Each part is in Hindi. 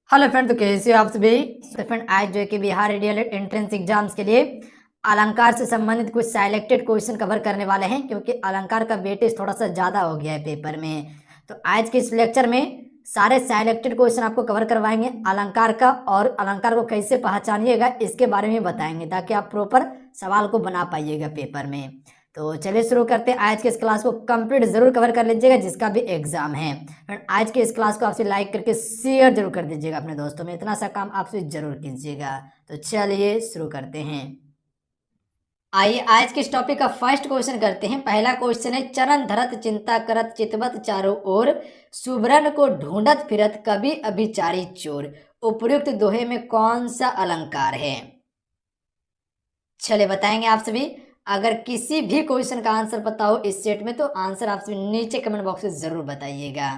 हेलो फ्रेंड, तो कैसे हो आप सभी। तो फ्रेंड, आज जो है कि बिहार डीएलएड एंट्रेंस एग्जाम्स के लिए अलंकार से संबंधित कुछ सिलेक्टेड क्वेश्चन कवर करने वाले हैं, क्योंकि अलंकार का वेटेज थोड़ा सा ज़्यादा हो गया है पेपर में। तो आज के इस लेक्चर में सारे सिलेक्टेड क्वेश्चन आपको कवर करवाएंगे अलंकार का, और अलंकार को कैसे पहचानिएगा इसके बारे में बताएंगे, ताकि आप प्रॉपर सवाल को बना पाइएगा पेपर में। तो चलिए शुरू करते हैं। आज के इस क्लास को कंप्लीट जरूर कवर कर लीजिएगा, जिसका भी एग्जाम है। फ्रेंड, आज के इस क्लास को आपसे लाइक करके शेयर जरूर कर दीजिएगा अपने दोस्तों में, इतना सा काम आपसे जरूर कीजिएगा। तो चलिए शुरू करते हैं। आइए आज के इस टॉपिक का फर्स्ट क्वेश्चन करते हैं। पहला क्वेश्चन है, चरण धरत चिंता करत चितवत चारों ओर, सुभ्रन को ढूंढत फिरत कभी अभिचारी चोर, उपयुक्त दोहे में कौन सा अलंकार है। चलिए बताएंगे आप सभी। अगर किसी भी क्वेश्चन का आंसर पता हो इस सेट में, तो आंसर आप सभी नीचे कमेंट बॉक्स में जरूर बताइएगा।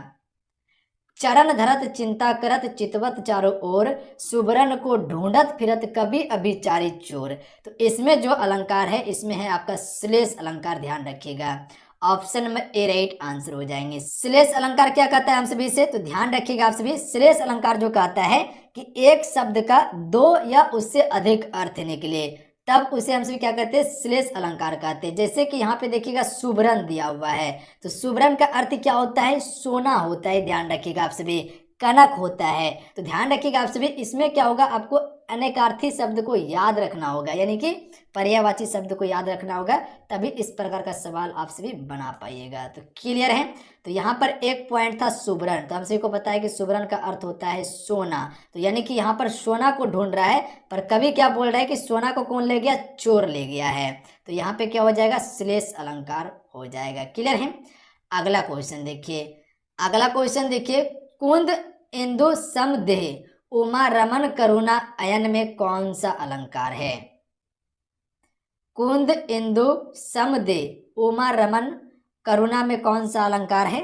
चरण धरत चिंता करत चितवत चारों ओर, सुभ्रन को ढूंढत फिरत कभी अभिचारी चोर। तो इसमें जो अलंकार है, इसमें है आपका श्लेष अलंकार, ध्यान रखिएगा। Option number A right answer हो जाएंगे। श्लेष अलंकार क्या कहता है हम सभी से, तो ध्यान रखिएगा आप सभी। श्लेष अलंकार जो कहता है कि एक शब्द का दो या उससे अधिक अर्थ निकले, तब उसे हम सभी क्या कहते हैं, श्लेष अलंकार कहते हैं। जैसे कि यहाँ पे देखिएगा सुभ्रन दिया हुआ है, तो सुभ्रन का अर्थ क्या होता है, सोना होता है। ध्यान रखिएगा आप सभी, कनक होता है। तो ध्यान रखिएगा आप सभी, इसमें क्या होगा, आपको अनेकार्थी शब्द को याद रखना होगा, यानी कि पर्यायवाची शब्द को याद रखना होगा, तभी इस प्रकार का सवाल आप सभी बना पाइएगा। तो क्लियर है। तो यहाँ पर एक पॉइंट था सुभ्रन, तो हम सभी को पता है कि सुभ्रन का अर्थ होता है सोना। तो यानी कि यहाँ पर सोना को ढूंढ रहा है, पर कभी क्या बोल रहा है कि सोना को कौन ले गया, चोर ले गया है। तो यहाँ पे क्या हो जाएगा, श्लेष अलंकार हो जाएगा। क्लियर है। अगला क्वेश्चन देखिए। अगला क्वेश्चन देखिए, कुंद इंदु समदेह उमा रमन करुणा अयन में कौन सा अलंकार है। कुंद इंदु समदेह उमा रमन करुणा में कौन सा अलंकार है।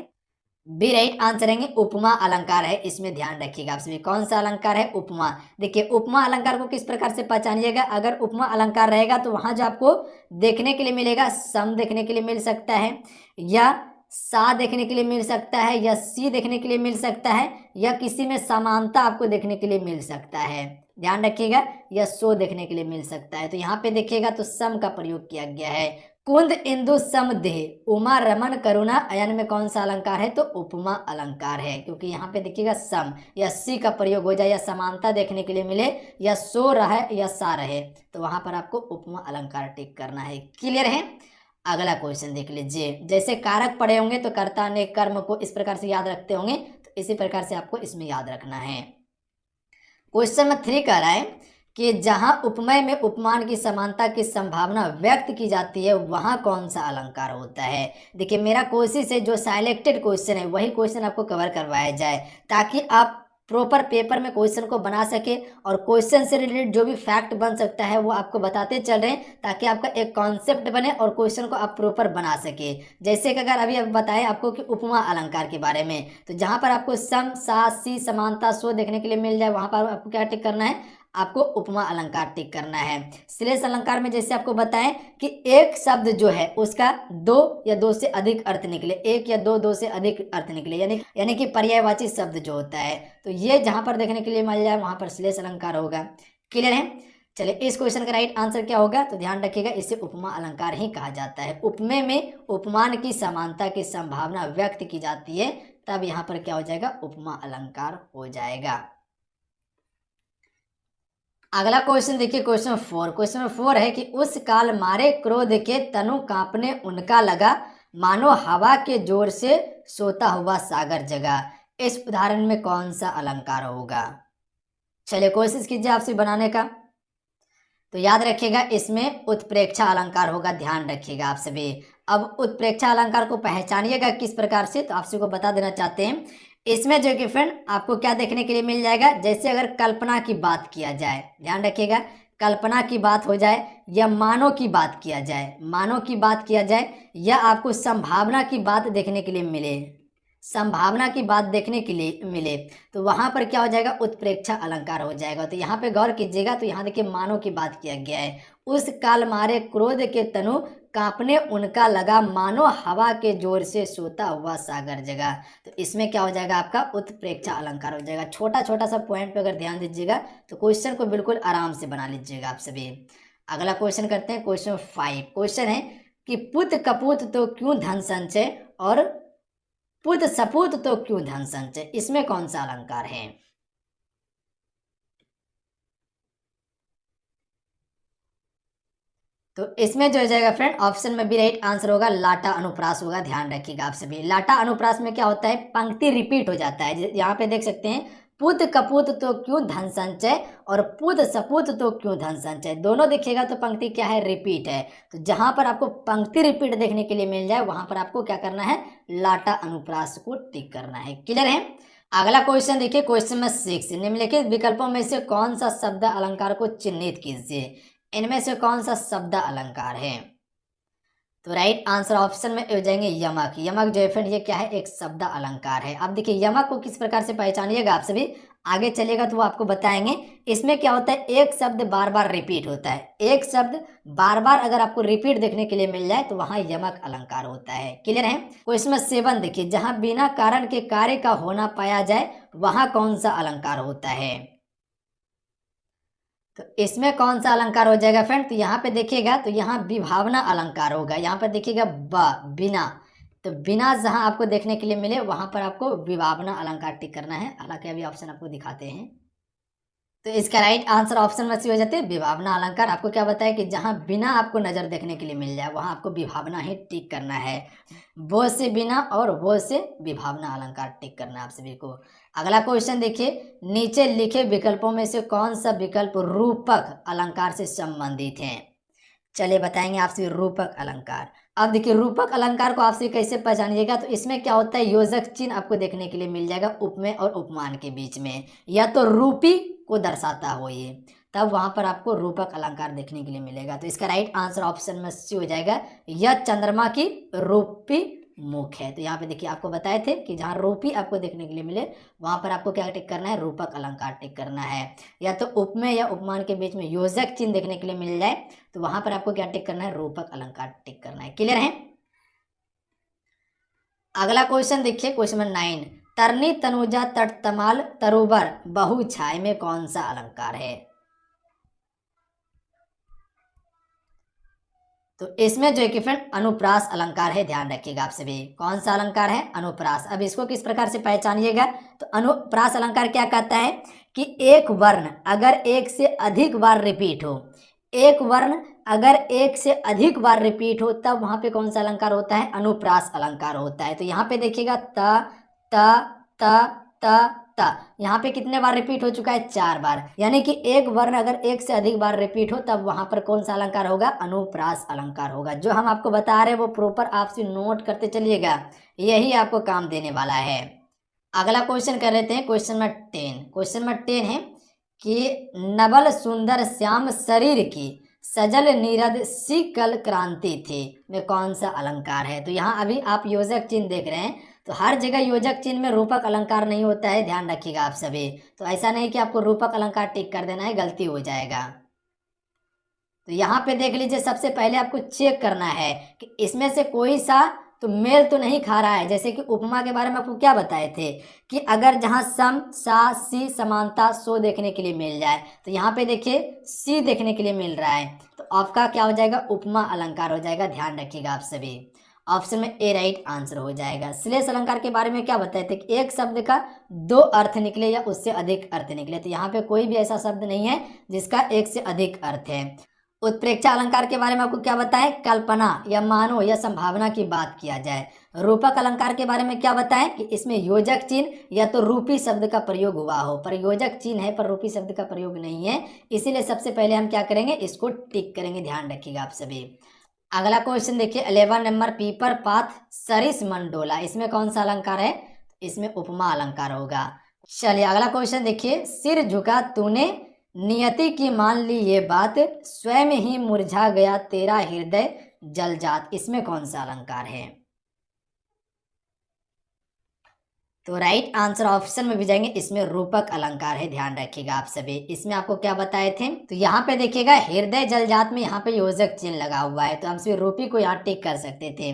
बी राइट आंसर है, उपमा अलंकार है। इसमें ध्यान रखिएगा आप सभी, कौन सा अलंकार है, उपमा। देखिए उपमा अलंकार को किस प्रकार से पहचानिएगा। अगर उपमा अलंकार रहेगा तो वहां जो आपको देखने के लिए मिलेगा, सम देखने के लिए मिल सकता है, या सा देखने के लिए मिल सकता है, या सी देखने के लिए मिल सकता है, या किसी में समानता आपको देखने के लिए मिल सकता है। ध्यान रखिएगा, या सो देखने के लिए मिल सकता है। तो यहाँ पे देखिएगा तो सम का प्रयोग किया गया है। कुंद इंदु समदेह उमा रमन करुणा अयन में कौन सा अलंकार है, तो उपमा अलंकार है। क्योंकि यहाँ पे देखिएगा सम या सी का प्रयोग हो जाए, या समानता देखने के लिए मिले, या सो रहा या सा रहे, तो वहां पर आपको उपमा अलंकार टिक करना है। क्लियर है। अगला क्वेश्चन देख लीजिए। जैसे कारक पढ़े होंगे तो कर्ता ने कर्म को इस प्रकार से याद रखते होंगे, तो इसी प्रकार से आपको इसमें याद रखना है। क्वेश्चन नंबर 3 कह रहा है कि जहां उपमेय में उपमान की समानता की संभावना व्यक्त की जाती है, वहां कौन सा अलंकार होता है। देखिए मेरा कोशिश है जो सिलेक्टेड क्वेश्चन है वही क्वेश्चन आपको कवर करवाया जाए, ताकि आप प्रॉपर पेपर में क्वेश्चन को बना सके, और क्वेश्चन से रिलेटेड जो भी फैक्ट बन सकता है वो आपको बताते चल रहे हैं, ताकि आपका एक कॉन्सेप्ट बने और क्वेश्चन को आप प्रॉपर बना सके। जैसे कि अगर अभी बताएं आपको कि उपमा अलंकार के बारे में, तो जहां पर आपको सम सा सी समानता सो देखने के लिए मिल जाए, वहां पर आपको क्या टिक करना है, आपको उपमा अलंकार टिक करना है। श्लेष अलंकार में जैसे आपको बताएं कि एक शब्द जो है उसका दो या दो से अधिक अर्थ निकले, एक या दो से अधिक अर्थ निकले, यानी कि पर्यायवाची शब्द जो होता है, तो ये जहां पर देखने के लिए मिल जाए वहां पर श्लेष अलंकार होगा। क्लियर है। चलिए इस क्वेश्चन का राइट आंसर क्या होगा, तो ध्यान रखिएगा, इसे उपमा अलंकार ही कहा जाता है। उपमेय में उपमान की समानता की संभावना व्यक्त की जाती है, तब यहाँ पर क्या हो जाएगा, उपमा अलंकार हो जाएगा। अगला क्वेश्चन देखिए, क्वेश्चन 4। क्वेश्चन 4 है कि उस काल मारे क्रोध के तनु कांपने उनका लगा, मानो हवा के जोर से सोता हुआ सागर जगा। इस उदाहरण में कौन सा अलंकार होगा। चलिए कोशिश कीजिए आपसे बनाने का। तो याद रखिएगा इसमें उत्प्रेक्षा अलंकार होगा, ध्यान रखिएगा आप सभी। अब उत्प्रेक्षा अलंकार को पहचानिएगा किस प्रकार से, तो आप सभी को बता देना चाहते हैं। इसमें जो कि फ्रेंड आपको क्या देखने के लिए मिल जाएगा, जैसे अगर कल्पना की बात किया जाए, ध्यान रखिएगा, कल्पना की बात हो जाए, या मानो की बात किया जाए, मानो की बात किया जाए, या आपको संभावना की बात देखने के लिए मिले, संभावना की बात देखने के लिए मिले, तो वहां पर क्या हो जाएगा, उत्प्रेक्षा अलंकार हो जाएगा। तो यहाँ पे गौर कीजिएगा, तो यहाँ देखिए मानो की बात किया गया है। उस काल मारे क्रोध के तनु कांपने उनका लगा, मानो हवा के जोर से सोता हुआ सागर जगा। तो इसमें क्या हो जाएगा, आपका उत्प्रेक्षा अलंकार हो जाएगा। छोटा छोटा सा पॉइंट पे अगर ध्यान दीजिएगा तो क्वेश्चन को बिल्कुल आराम से बना लीजिएगा आप सभी। अगला क्वेश्चन करते हैं, क्वेश्चन 5। क्वेश्चन है कि पुत कपूत तो क्यों धन संचय, और पुत सपूत तो क्यों धन संचय, इसमें कौन सा अलंकार है। तो इसमें जो हो जाएगा फ्रेंड, ऑप्शन में भी राइट आंसर होगा लाटा अनुप्रास होगा। ध्यान रखिएगा आप सभी। लाटा अनुप्रास में क्या होता है, पंक्ति रिपीट हो जाता है। यहाँ पे देख सकते हैं, पुत कपूत तो क्यों धन संचय और पुत सपूत तो क्यों धन संचय, दोनों देखिएगा तो पंक्ति क्या है, रिपीट है। तो जहां पर आपको पंक्ति रिपीट देखने के लिए मिल जाए वहां पर आपको क्या करना है, लाटा अनुप्रास को टिक करना है। क्लियर है। अगला क्वेश्चन देखिए, क्वेश्चन में 6, निम्नलिखित विकल्पों में से कौन सा शब्द अलंकार को चिन्हित कीजिए, इनमें से कौन सा शब्द अलंकार है। तो राइट आंसर ऑप्शन में हो जाएंगे यमक। यमक जो है फ्रेंड ये क्या है, एक शब्द अलंकार है। अब देखिए यमक को किस प्रकार से पहचानिएगा आप सभी, आगे चलेगा तो वो आपको बताएंगे। इसमें क्या होता है, एक शब्द बार बार रिपीट होता है। एक शब्द बार बार अगर आपको रिपीट देखने के लिए मिल जाए तो वहां यमक अलंकार होता है। क्लियर है। क्वेश्चन 7 देखिए, जहां बिना कारण के कार्य का होना पाया जाए वहां कौन सा अलंकार होता है। तो इसमें कौन सा अलंकार हो जाएगा फ्रेंड, तो यहाँ पे देखिएगा तो यहाँ विभावना अलंकार होगा। यहाँ पर देखिएगा बिना, तो बिना जहां आपको देखने के लिए मिले वहां पर आपको विभावना अलंकार टिक करना है। हालांकि अभी ऑप्शन आपको दिखाते हैं। तो इसका राइट आंसर ऑप्शन में सी हो जाते हैं विभावना अलंकार। आपको क्या बताया कि जहां बिना आपको नजर देखने के लिए मिल जाए वहां आपको विभावना ही टिक करना है। वो से बिना और वो से विभावना अलंकार टिक करना है आप सभी को। अगला क्वेश्चन देखिए, नीचे लिखे विकल्पों में से कौन सा विकल्प रूपक अलंकार से संबंधित है। चलिए बताएंगे आपसे रूपक अलंकार। अब देखिए रूपक अलंकार को आपसे कैसे पहचानिएगा, तो इसमें क्या होता है, योजक चिन्ह आपको देखने के लिए मिल जाएगा उपमेय और उपमान के बीच में, या तो रूपी को दर्शाता हो ये, तब वहां पर आपको रूपक अलंकार देखने के लिए मिलेगा। तो इसका राइट आंसर ऑप्शन में सी हो जाएगा, यह चंद्रमा की रूपी मुख है। तो यहाँ पे देखिए आपको बताए थे कि जहाँ रूपी आपको देखने के लिए मिले वहां पर आपको क्या टिक करना है, रूपक अलंकार टिक करना है। या तो उपमेय या उपमान के बीच में योजक चिन्ह देखने के लिए मिल जाए तो वहां पर आपको क्या टिक करना है, रूपक अलंकार टिक करना है। क्लियर है। अगला क्वेश्चन देखिए, क्वेश्चन नंबर 9, तरनी तनुजा तट तमाल तरुबर बहु छाय में कौन सा अलंकार है। तो इसमें जो है कि फ्रेंड अनुप्रास अलंकार है। ध्यान रखिएगा आप सभी, कौन सा अलंकार है, अनुप्रास। अब इसको किस प्रकार से पहचानिएगा, तो अनुप्रास अलंकार क्या कहता है कि एक वर्ण अगर एक से अधिक बार रिपीट हो, एक वर्ण अगर एक से अधिक बार रिपीट हो तब वहां पे कौन सा अलंकार होता है, अनुप्रास अलंकार होता है। तो यहाँ पे देखिएगा त त त त ता, यहाँ पे कितने बार रिपीट हो चुका है, 4 बार। यानी कि एक वर्ण अगर एक से अधिक बार रिपीट हो तब वहां पर कौन सा अलंकार होगा, अनुप्रास अलंकार होगा। जो हम आपको बता रहे हैं वो प्रॉपर आपसे नोट करते चलिएगा, यही आपको काम देने वाला है। अगला क्वेश्चन कर लेते हैं, क्वेश्चन नंबर 10। क्वेश्चन नंबर 10 है कि नवल सुंदर श्याम शरीर की सजल नीरद शीकल क्रांति थी में कौन सा अलंकार है। तो यहाँ अभी आप योजक चिन्ह देख रहे हैं, तो हर जगह योजक चिन्ह में रूपक अलंकार नहीं होता है, ध्यान रखिएगा आप सभी। तो ऐसा नहीं कि आपको रूपक अलंकार टिक कर देना है, गलती हो जाएगा। तो यहाँ पे देख लीजिए, सबसे पहले आपको चेक करना है कि इसमें से कोई सा तो मेल तो नहीं खा रहा है। जैसे कि उपमा के बारे में आपको क्या बताए थे कि अगर जहां सम सा सी समानता सो देखने के लिए मिल जाए, तो यहाँ पे देखिए सी देखने के लिए मिल रहा है, तो आपका क्या हो जाएगा, उपमा अलंकार हो जाएगा। ध्यान रखिएगा आप सभी, ऑप्शन में ए राइट आंसर हो जाएगा। श्लेष अलंकार के बारे में क्या बताए थे कि एक शब्द का 2 अर्थ निकले या उससे अधिक अर्थ निकले, तो यहाँ पे कोई भी ऐसा शब्द नहीं है जिसका एक से अधिक अर्थ है। उत्प्रेक्षा अलंकार के बारे में आपको क्या बताएं, कल्पना या मानो या संभावना की बात किया जाए। रूपक अलंकार के बारे में क्या बताएं कि इसमें योजक चिन्ह या तो रूपी शब्द का प्रयोग हुआ हो, पर योजक चिन्ह है पर रूपी शब्द का प्रयोग नहीं है, इसीलिए सबसे पहले हम क्या करेंगे, इसको टिक करेंगे। ध्यान रखिएगा आप सभी। अगला क्वेश्चन देखिए 11 नंबर, पीपर पात सरिस मंडोला, इसमें कौन सा अलंकार है, इसमें उपमा अलंकार होगा। चलिए अगला क्वेश्चन देखिए, सिर झुका तूने नियति की मान ली ये बात, स्वयं ही मुरझा गया तेरा हृदय जलजात, इसमें कौन सा अलंकार है। तो राइट आंसर ऑप्शन में भी जाएंगे, इसमें रूपक अलंकार है, ध्यान रखिएगा आप सभी। इसमें आपको क्या बताए थे, तो यहाँ पे देखिएगा हृदय जलजात में यहाँ पे योजक चिन्ह लगा हुआ है, तो हम सभी रूपी को यहाँ टिक कर सकते थे।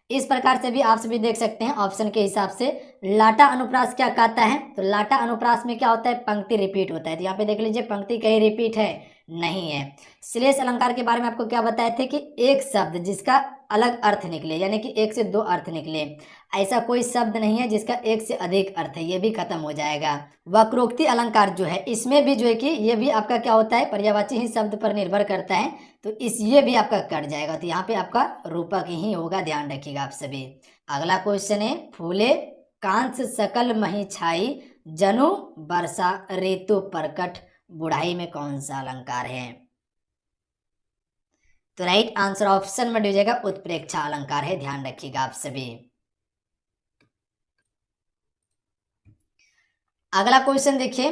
इस प्रकार से भी आप सभी देख सकते हैं ऑप्शन के हिसाब से। लाटा अनुप्रास क्या कहता है, तो लाटा अनुप्रास में क्या होता है, पंक्ति रिपीट होता है, तो यहाँ पे देख लीजिए पंक्ति कहीं रिपीट है नहीं है। श्लेष अलंकार के बारे में आपको क्या बताए थे कि एक शब्द जिसका अलग अर्थ निकले, यानी कि एक से दो अर्थ निकले, ऐसा कोई शब्द नहीं है जिसका एक से अधिक अर्थ है, ये भी खत्म हो जाएगा। वक्रोक्ति अलंकार जो है इसमें भी जो है कि ये भी आपका क्या होता है, पर्यायवाची ही शब्द पर निर्भर करता है, तो ये भी आपका कट जाएगा, तो यहाँ पे आपका रूपक ही होगा, ध्यान रखिएगा आप सभी। अगला क्वेश्चन है, फूले कांस सकल मही छाई जनु वर्षा ऋतु प्रकट बुढ़ाई में कौन सा अलंकार है, तो राइट आंसर ऑप्शन में हो जाएगा उत्प्रेक्षा अलंकार है, ध्यान रखिएगा आप सभी। अगला क्वेश्चन देखिए,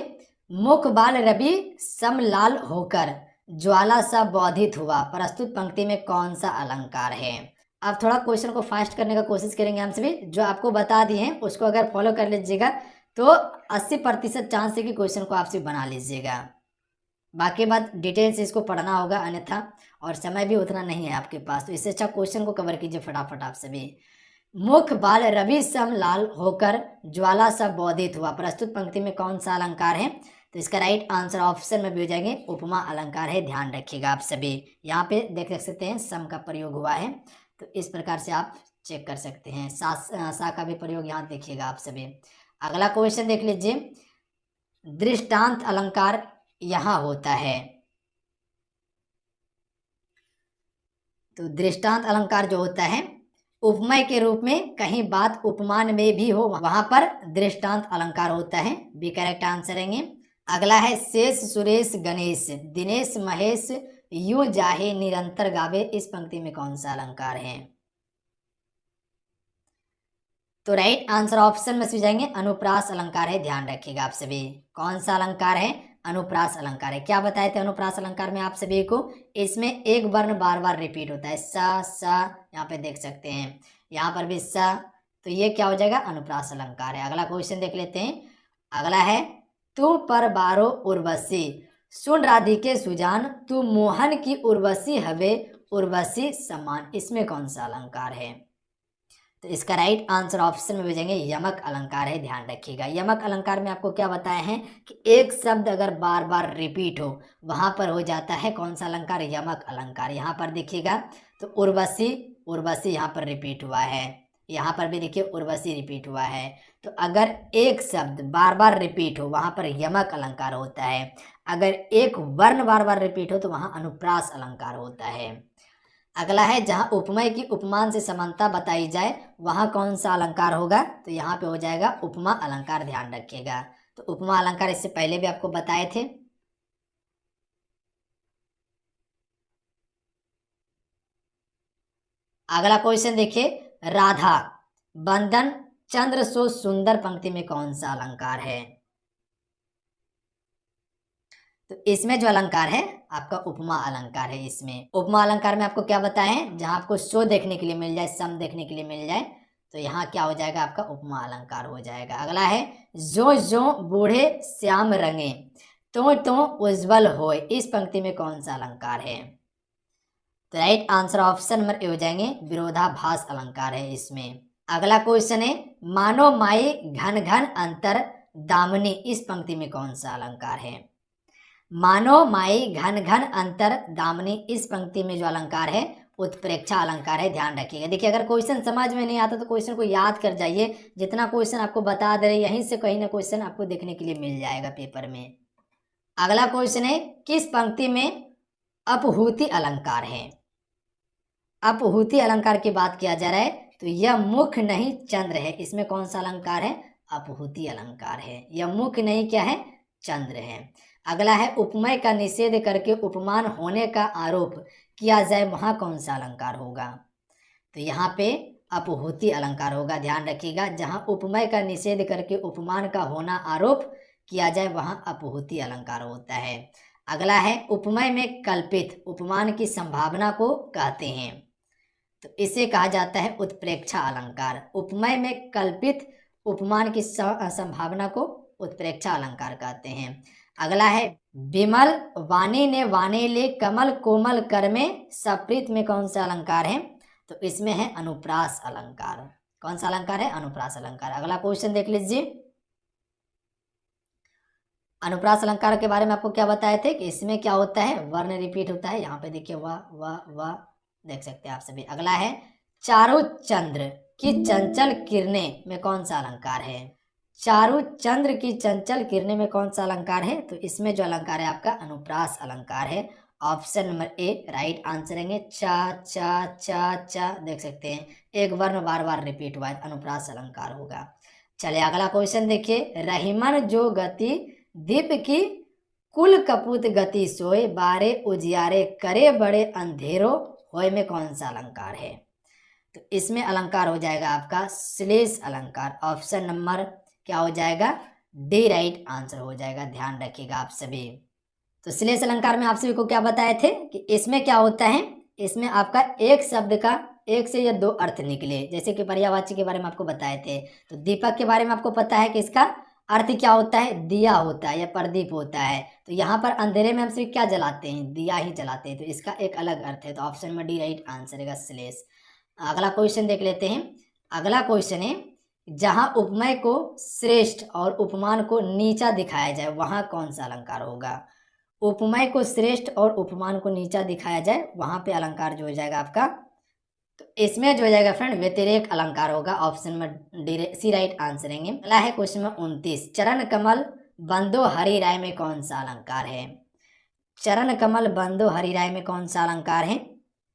मुख बाल रवि समलाल होकर ज्वाला सा बोधित हुआ, प्रस्तुत पंक्ति में कौन सा अलंकार है। अब थोड़ा क्वेश्चन को फास्ट करने का कोशिश करेंगे हम सभी, जो आपको बता दिए हैं उसको अगर फॉलो कर लीजिएगा तो 80% चांस है कि क्वेश्चन को आपसे बना लीजिएगा। बाकी बात डिटेल से इसको पढ़ना होगा, अन्यथा और समय भी उतना नहीं है आपके पास, तो इससे अच्छा क्वेश्चन को कवर कीजिए फटाफट आप सभी। मुख बाल रवि सम लाल होकर ज्वाला सा बोधित हुआ, प्रस्तुत पंक्ति में कौन सा अलंकार है, तो इसका राइट आंसर ऑप्शन में भी हो जाएंगे उपमा अलंकार है, ध्यान रखिएगा आप सभी। यहाँ पे देख सकते हैं सम का प्रयोग हुआ है, तो इस प्रकार से आप चेक कर सकते हैं। सा का भी प्रयोग यहाँ देखिएगा आप सभी। अगला क्वेश्चन देख लीजिए, दृष्टांत अलंकार यहाँ होता है, तो दृष्टांत अलंकार जो होता है उपमेय के रूप में, कहीं बात उपमान में भी हो वहां पर दृष्टांत अलंकार होता है, भी करेक्ट आंसर है। अगला है, शेष सुरेश गणेश दिनेश महेश यूं जाहे निरंतर गावे, इस पंक्ति में कौन सा अलंकार है, तो राइट आंसर ऑप्शन में से जाएंगे अनुप्रास अलंकार है, ध्यान रखिएगा आप सभी। कौन सा अलंकार है, अनुप्रास अलंकार है। क्या बताए थे अनुप्रास अलंकार में आप सभी को, इसमें एक वर्ण बार बार रिपीट होता है, सा यहाँ पे देख सकते हैं, यहाँ पर भी सा, तो ये क्या हो जाएगा, अनुप्रास अलंकार है। अगला क्वेश्चन देख लेते हैं। अगला है, तू पर बारो उर्वशी सुन राधिके सुजान तू मोहन की उर्वशी हवे उर्वशी समान, इसमें कौन सा अलंकार है, तो इसका राइट आंसर ऑप्शन में भेजेंगे यमक अलंकार है, ध्यान रखिएगा। यमक अलंकार में आपको क्या बताया है कि एक शब्द अगर बार बार रिपीट हो वहां पर हो जाता है कौन सा अलंकार, यमक अलंकार। यहाँ पर देखिएगा तो उर्वशी उर्वशी यहाँ पर रिपीट हुआ है, यहाँ पर भी देखिए उर्वशी रिपीट हुआ है, तो अगर एक शब्द बार बार रिपीट हो वहां पर यमक अलंकार होता है, अगर एक वर्ण बार बार रिपीट हो तो वहां अनुप्रास अलंकार होता है। अगला है, जहां उपमेय की उपमान से समानता बताई जाए वहां कौन सा अलंकार होगा, तो यहाँ पे हो जाएगा उपमा अलंकार, ध्यान रखिएगा। तो उपमा अलंकार इससे पहले भी आपको बताए थे। अगला क्वेश्चन देखिए, राधा बंधन चंद्र सो सुंदर पंक्ति में कौन सा अलंकार है, तो इसमें जो अलंकार है आपका उपमा अलंकार है। इसमें उपमा अलंकार में आपको क्या बताए हैं, जहां आपको सो देखने के लिए मिल जाए, सम देखने के लिए मिल जाए, तो यहाँ क्या हो जाएगा आपका उपमा अलंकार हो जाएगा। अगला है, जो जो बूढ़े श्याम रंगे तो उज्जवल होए, इस पंक्ति में कौन सा अलंकार है, तो राइट आंसर ऑप्शन में हो जाएंगे विरोधाभास अलंकार है इसमें। अगला क्वेश्चन है, मानो माई घन घन अंतर दामनी, इस पंक्ति में कौन सा अलंकार है, मानो माई घन घन अंतर दामनी, इस पंक्ति में जो अलंकार है उत्प्रेक्षा अलंकार है, ध्यान रखिएगा। देखिए अगर क्वेश्चन समझ में नहीं आता तो क्वेश्चन को याद कर जाइए, जितना क्वेश्चन आपको बता दे रहे यहीं से कहीं ना क्वेश्चन आपको देखने के लिए मिल जाएगा पेपर में। अगला क्वेश्चन है, किस पंक्ति में अपहूति अलंकार है, अपहूति अलंकार की बात किया जा रहा है, तो यह मुख नहीं चंद्र है, इसमें कौन सा अलंकार है, अपहूति अलंकार है। यह मुख नहीं क्या है, चंद्र है। अगला है, उपमेय का निषेध करके उपमान होने का आरोप किया जाए वहां कौन सा अलंकार होगा, तो यहाँ पे अपहूति अलंकार होगा, ध्यान रखिएगा। जहां उपमेय का निषेध करके उपमान का होना आरोप किया जाए वहां अपहूति अलंकार होता है। अगला है, उपमेय में कल्पित उपमान की संभावना को कहते हैं, तो इसे कहा जाता है उत्प्रेक्षा अलंकार। उपमेय में कल्पित उपमान की संभावना को उत्प्रेक्षा अलंकार कहते हैं। अगला है विमल वाणी ने वाणी ले कमल कोमल कर में सप्रीत में कौन सा अलंकार है? तो इसमें है अनुप्रास अलंकार। कौन सा अलंकार है? अनुप्रास अलंकार। अगला क्वेश्चन देख लीजिए। अनुप्रास अलंकार के बारे में आपको क्या बताए थे कि इसमें क्या होता है? वर्ण रिपीट होता है। यहाँ पे देखिए वह देख सकते हैं आप सभी। अगला है चारु चंद्र की चंचल किरणें में कौन सा अलंकार है? चारु चंद्र की चंचल किरणें में कौन सा अलंकार है? तो इसमें जो अलंकार है आपका अनुप्रास अलंकार है। Option number A right answer है। चा चा चा चा देख सकते हैं, एक वर्ण बार बार रिपीट हुआ है, अनुप्रास अलंकार होगा। चलिए अगला क्वेश्चन देखिए। रहीमन जो गति दीप की कुल कपूत गति सोए बारे उजियारे करे बड़े अंधेरो होए में कौन सा अलंकार है? तो इसमें अलंकार हो जाएगा आपका श्लेष अलंकार। ऑप्शन नंबर क्या हो जाएगा? डी राइट आंसर हो जाएगा। ध्यान रखिएगा आप सभी। तो श्लेष अलंकार में आप सभी को क्या बताए थे कि इसमें क्या होता है? इसमें आपका एक शब्द का एक से या दो अर्थ निकले, जैसे कि पर्यायवाची के बारे में आपको बताए थे। तो दीपक के बारे में आपको पता है कि इसका अर्थ क्या होता है? दिया होता है या प्रदीप होता है। तो यहाँ पर अंधेरे में हम सभी क्या जलाते हैं? दिया ही जलाते हैं। तो इसका एक अलग अर्थ है। तो ऑप्शन में डी राइट आंसर है श्लेष। अगला क्वेश्चन देख लेते हैं। अगला क्वेश्चन है जहां उपमेय को श्रेष्ठ और उपमान को नीचा दिखाया जाए वहां कौन सा अलंकार होगा? उपमेय को श्रेष्ठ और उपमान को नीचा दिखाया जाए वहां पे अलंकार जो हो जाएगा आपका, तो इसमें जो हो जाएगा फ्रेंड व्यतिरेक अलंकार होगा। ऑप्शन में डी सी राइट आंसर है। अगला है क्वेश्चन में 29। चरण कमल बंदो हरि राय में कौन सा अलंकार है? चरण कमल बंदो हरि राय में कौन सा अलंकार है?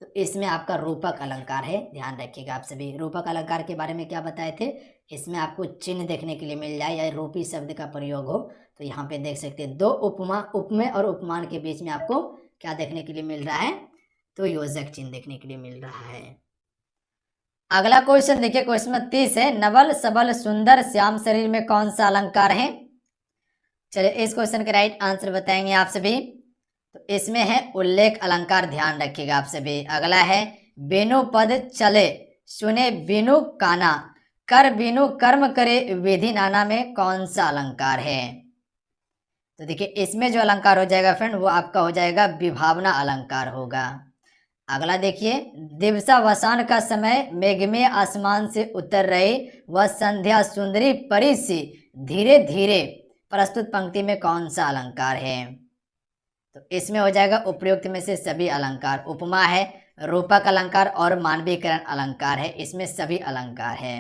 तो इसमें आपका रूपक अलंकार है। ध्यान रखिएगा आप सभी। रूपक अलंकार के बारे में क्या बताए थे? इसमें आपको चिन्ह देखने के लिए मिल जाए या रूपी शब्द का प्रयोग हो। तो यहाँ पे देख सकते हैं दो उपमा उपमेय और उपमान के बीच में आपको क्या देखने के लिए मिल रहा है? तो योजक चिन्ह देखने के लिए मिल रहा है। अगला क्वेश्चन देखिए। क्वेश्चन 30 है नवल सबल सुंदर श्याम शरीर में कौन सा अलंकार है? चलिए इस क्वेश्चन के राइट आंसर बताएंगे आप सभी। तो इसमें है उल्लेख अलंकार। ध्यान रखिएगा आप सभी। अगला है बिनु पद चले सुने बिनु काना कर बिनु कर्म करे विधि नाना में कौन सा अलंकार है? तो देखिए इसमें जो अलंकार हो जाएगा फ्रेंड वो आपका हो जाएगा विभावना अलंकार होगा। अगला देखिए दिवसावसान का समय मेघमय आसमान से उतर रही वह संध्या सुंदरी परी सी धीरे धीरे प्रस्तुत पंक्ति में कौन सा अलंकार है? तो इसमें हो जाएगा उपयुक्त में से सभी अलंकार। उपमा है, रूपक अलंकार और मानवीकरण अलंकार है। इसमें सभी अलंकार है।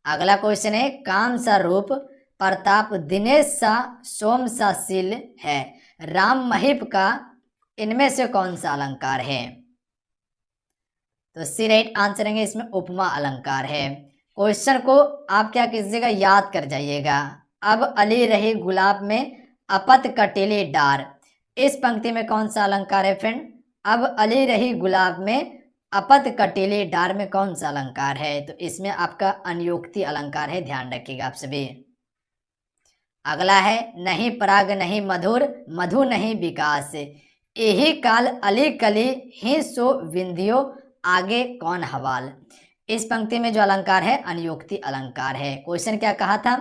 अगला क्वेश्चन है काम सा रूप प्रताप दिनेश सा सोम सा शील है राम महिप का इनमें से कौन सा अलंकार है? तो सी राइट आंसर है। इसमें उपमा अलंकार है। क्वेश्चन को आप क्या कीजिएगा? याद कर जाइएगा। अब अली रही गुलाब में अपत कटेली डार, इस पंक्ति में कौन सा अलंकार है फ्रेंड? अब अली रही गुलाब में अपत कटेली डार में कौन सा अलंकार है? तो इसमें आपका अनुयोक्ति अलंकार है। ध्यान रखिएगा आप सभी। अगला है नहीं पराग नहीं मधुर मधु नहीं विकास यही काल अली कली ही सो विंध्यो आगे कौन हवाल, इस पंक्ति में जो अलंकार है अनुयोक्ति अलंकार है। क्वेश्चन क्या कहा था?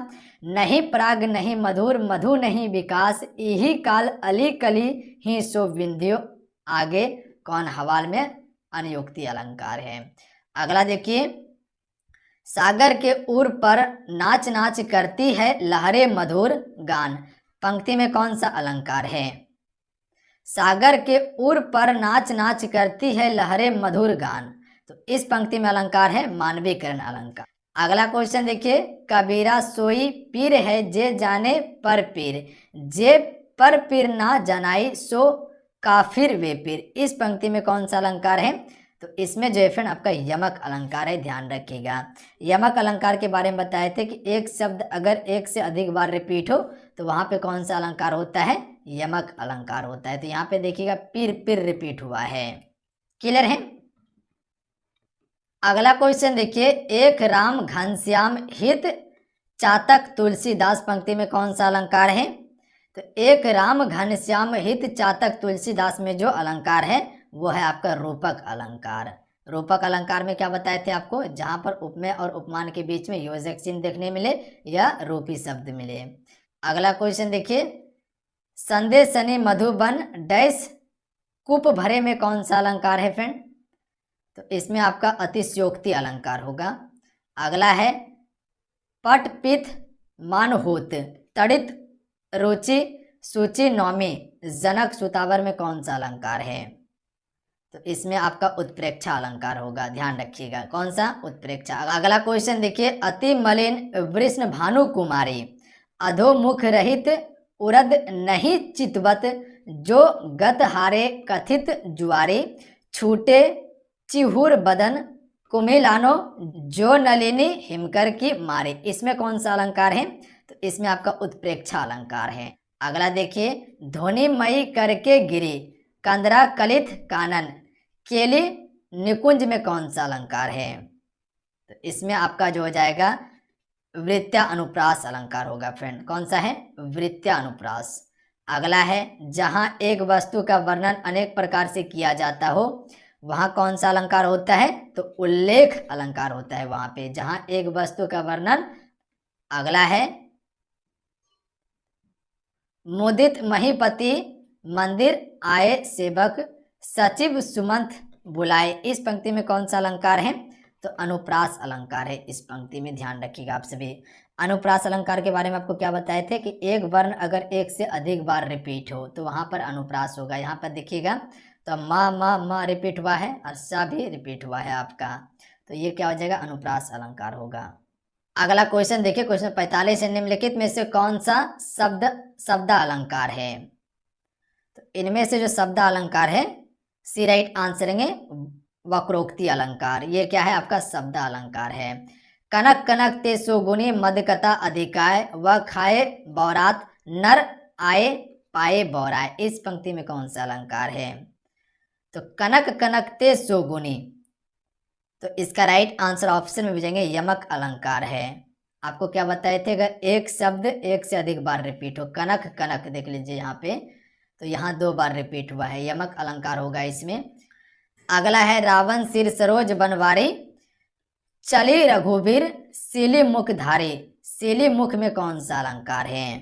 नहीं पराग नहीं मधुर मधु नहीं विकास यही काल अली कली ही सो विंध्यो आगे कौन हवाल में अनुयोक्ति अलंकार है। अगला देखिए सागर के उर पर नाच नाच करती है लहरे मधुर गान, पंक्ति में कौन सा अलंकार है? सागर के उर पर नाच नाच करती है लहरे मधुर गान, तो इस पंक्ति में अलंकार है मानवीकरण अलंकार। अगला क्वेश्चन देखिए कबीरा सोई पीर है जे जाने पर पीर जे पर पीर ना जनाई सो काफिर वे पीर, इस पंक्ति में कौन सा अलंकार है? तो इसमें जो है फ्रेंड आपका यमक अलंकार है। ध्यान रखिएगा। यमक अलंकार के बारे में बताए थे कि एक शब्द अगर एक से अधिक बार रिपीट हो तो वहां पे कौन सा अलंकार होता है? यमक अलंकार होता है। तो यहाँ पे देखिएगा पीर पीर रिपीट हुआ है। क्लियर है? अगला क्वेश्चन देखिए एक राम घनश्याम हित चातक तुलसीदास, पंक्ति में कौन सा अलंकार है? तो एक राम घनश्याम हित चातक तुलसीदास में जो अलंकार है वो है आपका रूपक अलंकार। रूपक अलंकार में क्या बताए थे आपको, जहां पर उपमेय और उपमान के बीच में योजक चिन्ह देखने मिले या रूपी शब्द मिले। अगला क्वेश्चन देखिए, संदेश सनी मधुबन डैश कूप भरे में कौन सा अलंकार है फ्रेंड? तो इसमें आपका अतिशयोक्ति अलंकार होगा। अगला है पट पित मान होत तड़ित रुचि सूचि नौमी जनक सुतावर में कौन सा अलंकार है? तो इसमें आपका उत्प्रेक्षा अलंकार होगा, ध्यान रखिएगा कौन सा, उत्प्रेक्षा। अगला क्वेश्चन देखिए, अति मलिन वृष्ण भानु कुमारी अधोमुख रहित उरद नहीं चितवत जो गत हारे कथित जुआरी छूटे चिहुर बदन कुमिलानो जो नलिनी हिमकर की मारे। इसमें कौन सा अलंकार है? तो इसमें आपका उत्प्रेक्षा अलंकार है। अगला देखिए, ध्वनिमयी करके गिरी कंदरा कलित कानन केली निकुंज में कौन सा अलंकार है? तो इसमें आपका जो हो जाएगा वृत्या अनुप्रास अलंकार होगा फ्रेंड। कौन सा है? वृत्या अनुप्रास। अगला है, जहां एक वस्तु का वर्णन अनेक प्रकार से किया जाता हो वहां कौन सा अलंकार होता है? तो उल्लेख अलंकार होता है वहां पे, जहां एक वस्तु का वर्णन। अगला है, मुदित महीपति मंदिर आए सेवक सचिव सुमंत बुलाए। इस पंक्ति में कौन सा अलंकार है? तो अनुप्रास अलंकार है इस पंक्ति में, ध्यान रखिएगा आप सभी। अनुप्रास अलंकार के बारे में आपको क्या बताए थे कि एक वर्ण अगर एक से अधिक बार रिपीट हो तो वहां पर अनुप्रास होगा। यहाँ पर देखिएगा तो म रिपीट हुआ है और सा भी रिपीट हुआ है आपका, तो ये क्या हो जाएगा? अनुप्रास अलंकार होगा। अगला क्वेश्चन देखिए, क्वेश्चन 45 निम्नलिखित में से कौन सा शब्द अलंकार है? तो इनमें से जो शब्द अलंकार है सी राइट आंसर है वक्रोक्ति अलंकार। ये क्या है? आपका शब्द अलंकार है। कनक कनक ते सुगुनी मदकता अधिकाय व खाए बौरात नर आए पाए बौराए। इस पंक्ति में कौन सा अलंकार है? तो कनक कनक ते सुगुनी, तो इसका राइट आंसर ऑप्शन में भेजेंगे यमक अलंकार है। आपको क्या बताए थे, अगर एक शब्द एक से अधिक बार रिपीट हो, कनक कनक देख लीजिए यहाँ पे, तो यहाँ 2 बार रिपीट हुआ है, यमक अलंकार होगा इसमें। अगला है, रावण सिर सरोज बनवारी चली रघुवीर सीली मुख धारी। सीली मुख में कौन सा अलंकार है?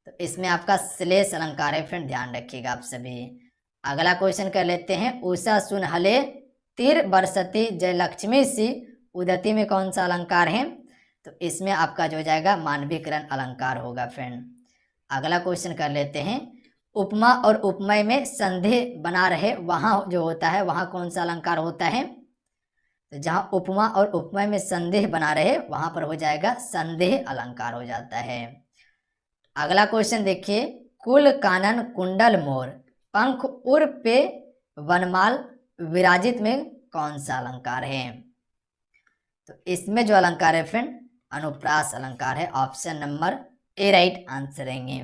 तो इसमें आपका श्लेष अलंकार है फ्रेंड, ध्यान रखिएगा आप सभी। अगला क्वेश्चन कर लेते हैं, उषा सुनहले तीर बरसती जय लक्ष्मी सी उदती में कौन सा अलंकार है? तो इसमें आपका जो जाएगा मानवीकरण अलंकार होगा फ्रेंड। अगला क्वेश्चन कर लेते हैं, उपमा और उपमेय में संधि बना रहे वहां जो होता है वहां कौन सा अलंकार होता है? तो जहां उपमा और उपमेय में संधि बना रहे वहां पर हो जाएगा संदेह अलंकार हो जाता है। अगला क्वेश्चन देखिए, कुल कानन कुंडल मोर पंख उर पे वनमाल विराजित में कौन सा अलंकार है? तो इसमें जो अलंकार है फ्रेंड अनुप्रास अलंकार है, option number A right answer है।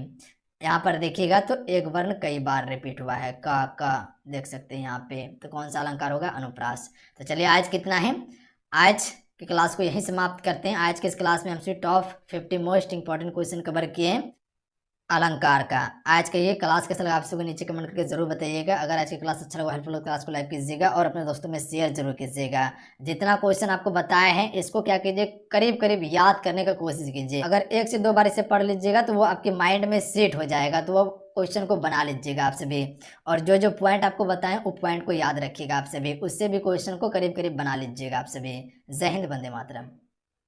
यहाँ पर देखिएगा तो एक वर्ण कई बार रिपीट हुआ है, का देख सकते हैं यहाँ पे, तो कौन सा अलंकार होगा? अनुप्रास। तो चलिए आज कितना है, आज की क्लास को यहीं समाप्त करते हैं। आज के इस क्लास में हमसे top 50 most important question cover किए हैं अलंकार का। आज का ये क्लास कैसा लगा आप सबको नीचे कमेंट करके जरूर बताइएगा। अगर आज की क्लास अच्छा लगा हेल्पफुल हो क्लास को लाइक कीजिएगा और अपने दोस्तों में शेयर जरूर कीजिएगा। जितना क्वेश्चन आपको बताए हैं इसको क्या कीजिए, करीब करीब याद करने का कोशिश कीजिए। अगर 1 से 2 बार इसे पढ़ लीजिएगा तो वो आपके माइंड में सेट हो जाएगा, तो वो क्वेश्चन को बना लीजिएगा आप सभी। और जो जो पॉइंट आपको बताएं वो पॉइंट को याद रखिएगा आप सभी, उससे भी क्वेश्चन को करीब करीब बना लीजिएगा आप सभी। जय हिंद, वंदे मातरम।